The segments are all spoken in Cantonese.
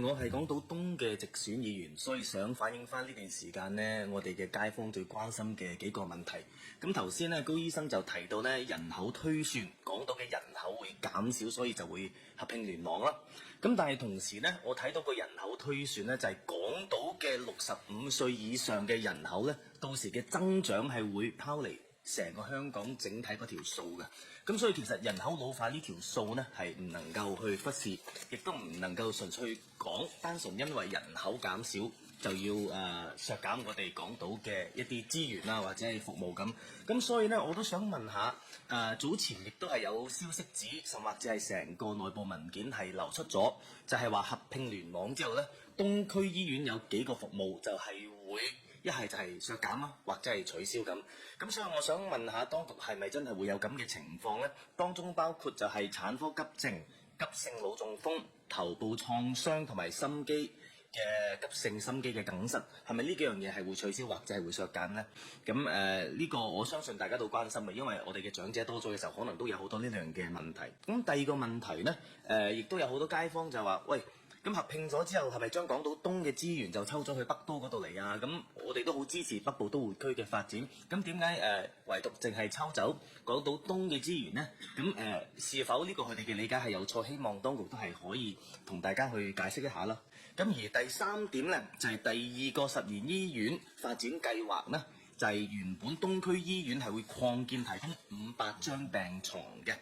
我係港島東嘅直選議員，所以想反映翻呢段時間呢，我哋嘅街坊最關心嘅幾個問題。咁頭先呢，高醫生就提到呢，人口推算，港島嘅人口會減少，所以就會合併聯網啦。咁但係同時呢，我睇到個人口推算呢，就係港島嘅65歲以上嘅人口呢，到時嘅增長係會拋離成個香港整體嗰條數嘅。咁所以其實人口老化呢條數呢，係唔能夠去忽視，亦都唔能夠純粹講單純因為人口減少就要削減我哋港島嘅一啲資源啊，或者係服務咁。咁所以呢，我都想問下早前亦都係有消息指，甚或者係成個內部文件係流出咗，就係話合併聯網之後呢，東區醫院有幾個服務就係會一係就係削減啦，或者係取消咁。咁所以我想問下當局係咪真係會有咁嘅情況呢？當中包括就係產科急症、急性腦中風、頭部創傷同埋心肌嘅急性心肌嘅梗塞，係咪呢幾樣嘢係會取消或者係會削減呢？咁呢個我相信大家都關心嘅，因為我哋嘅長者多咗嘅時候，可能都有好多呢樣嘅問題。咁第二個問題呢，亦都有好多街坊就話：喂，咁合併咗之後，係咪將港島東嘅資源就抽咗去北都嗰度嚟啊？咁我哋都好支持北部都會區嘅發展，咁點解唯獨淨係抽走港島東嘅資源呢？咁是否呢個佢哋嘅理解係有錯？希望當局都係可以同大家去解釋一下啦。咁而第三點呢，就係第二個實驗醫院發展計劃呢，就係原本東區醫院係會擴建提供500張病床嘅。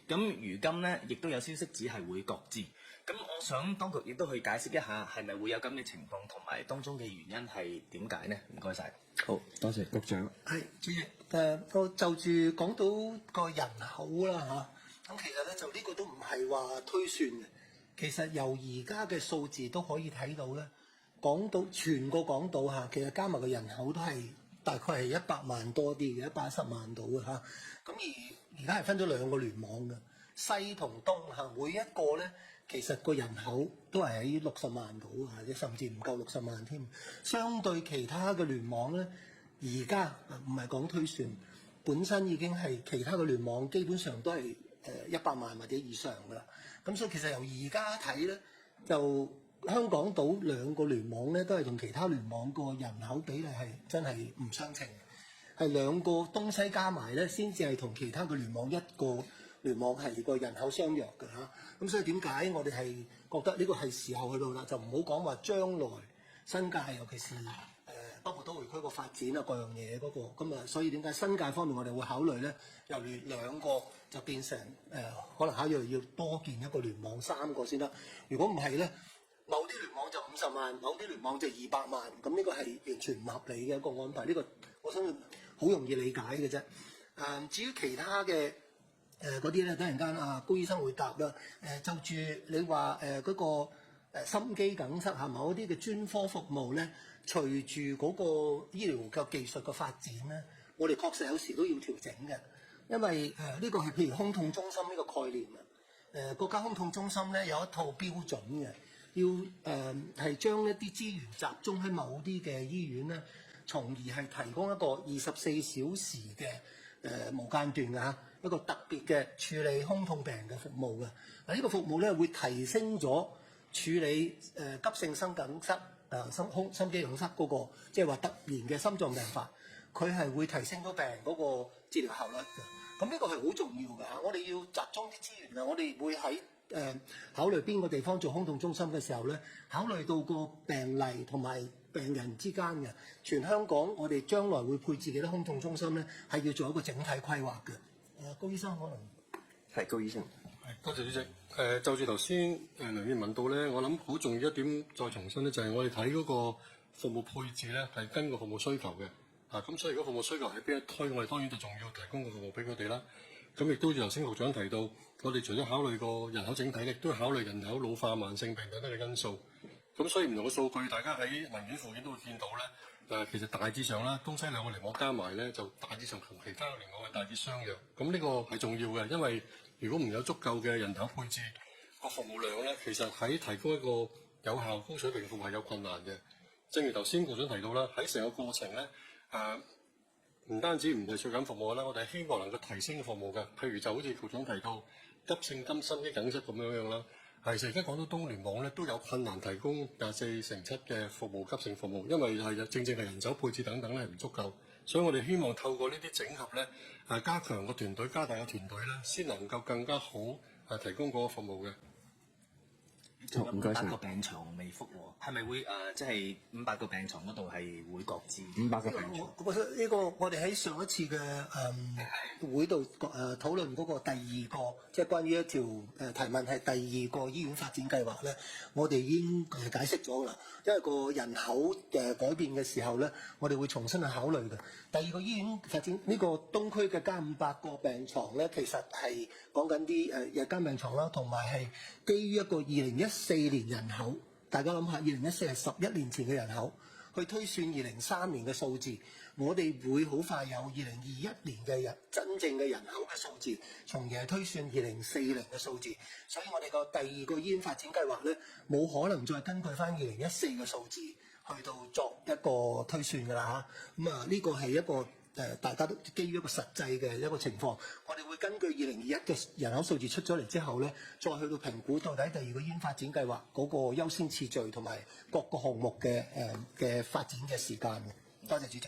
咁如今呢，亦都有消息指係會擱置。咁我想當局亦都去解釋一下，係咪會有咁嘅情況，同埋當中嘅原因係點解呢？唔該晒。好多謝局長。係主席，我就住港島個人口啦嚇，咁其實咧就呢個都唔係話推算嘅，其實由而家嘅數字都可以睇到咧，全個港島嚇，其實加埋個人口都係大概係100萬多啲嘅，110萬到嘅嚇。咁而家係分咗兩個聯網嘅，西同東嚇，每一個咧其實個人口都係喺60萬到或者甚至唔夠60萬添。相對其他嘅聯網咧，而家唔係講推算，本身已經係其他嘅聯網基本上都係100萬或者以上㗎啦。咁所以其實由而家睇咧，就香港島兩個聯網咧都係同其他聯網個人口比例係真係唔相稱，係兩個東西加埋咧先至係同其他嘅聯網一個聯網係個人口相若嘅嚇。咁所以點解我哋係覺得呢個係時候去到啦，就唔好講話將來新界尤其是北部都會區個發展啊各樣嘢嗰個咁啊，所以點解新界方面我哋會考慮咧，由兩個就變成可能考慮要多建一個聯網3個先得。如果唔係咧，某啲聯網就50萬，某啲聯網就200萬，咁呢個係完全唔合理嘅一個安排。呢個我相信好容易理解嘅啫。至於其他嘅嗰啲咧，等陣間高醫生會答啦。就住你話嗰個心肌梗塞係某啲嘅專科服務咧，隨住嗰個醫療嘅技術嘅發展咧，我哋確實有時都要調整嘅。因為呢個係譬如胸痛中心呢個概念啊，國家胸痛中心咧有一套標準嘅，要係將一啲資源集中喺某啲嘅醫院咧，從而係提供一個24小時嘅無間斷嘅一個特別嘅處理胸痛病人嘅服務嘅。呢個服務咧會提升咗處理急性心梗塞心肌梗塞嗰個，即係話突然嘅心臟病發，佢係會提升到病人嗰個治療效率嘅。咁呢個係好重要嘅嚇，我哋要集中啲資源啊！我哋會喺考慮邊個地方做胸痛中心嘅時候咧，考慮到個病例同埋病人之間嘅全香港，我哋將來會配置幾多胸痛中心咧，係要做一個整體規劃嘅。高醫生可能係高醫生。多謝主席。就住頭先梁議員問到咧，我諗好重要一點再重申咧，就係我哋睇嗰個服務配置咧係跟個服務需求嘅。咁所以如果服務需求喺邊一區，我哋當然就仲要提供個服務俾佢哋啦。咁亦都頭先局長提到，我哋除咗考慮個人口整體，亦都考慮人口老化、慢性病等等嘅因素。咁所以唔同嘅數據，大家喺文件附件都會見到咧。其實大致上啦，東西兩個聯網加埋咧，就大致上同其他嘅聯網係大致相若。咁呢個係重要嘅，因為如果唔有足夠嘅人口配置，個服務量咧，其實喺提供一個有效高水平嘅服務係有困難嘅。正如頭先局長提到啦，喺成個過程咧，唔單止唔係削減服務啦，我哋係希望能夠提升服務嘅。譬如就好似局長提到急性心肌梗塞咁樣啦，其實而家港島東聯網咧都有困難提供24/7嘅服務急症服務，因為正係人手配置等等咧唔足夠，所以我哋希望透過呢啲整合咧，加強個團隊，加大個團隊咧，先能夠更加好提供嗰個服務嘅。仲有唔該晒500個病床未覆喎，係咪會即係500個病床嗰度係會擱置500個病床。我覺得呢個我哋喺上一次嘅會度討論嗰個第二個，即係關於一條提問係第二個醫院發展計劃咧，我哋已經解釋咗啦。因為個人口改變嘅時候咧，我哋會重新去考慮嘅。第二個醫院發展呢個東區嘅加500個病床咧，其實係講緊啲日間病床啦，同埋係基於一個2014年人口。大家諗下，2014係11年前嘅人口，去推算2003年嘅數字，我哋會好快有2021年嘅真正嘅人口嘅數字，從而係推算2040嘅數字。所以我哋個第二個醫院發展計劃咧，冇可能再根據翻2014嘅數字去到作一個推算㗎啦嚇。咁呢個係一個大家都基於一個實際嘅一個情況，我哋會根據2021嘅人口數字出咗嚟之後咧，再去到評估到底第二個醫院發展計劃嗰個優先次序同埋各個項目嘅發展嘅時間嘅。多謝主席。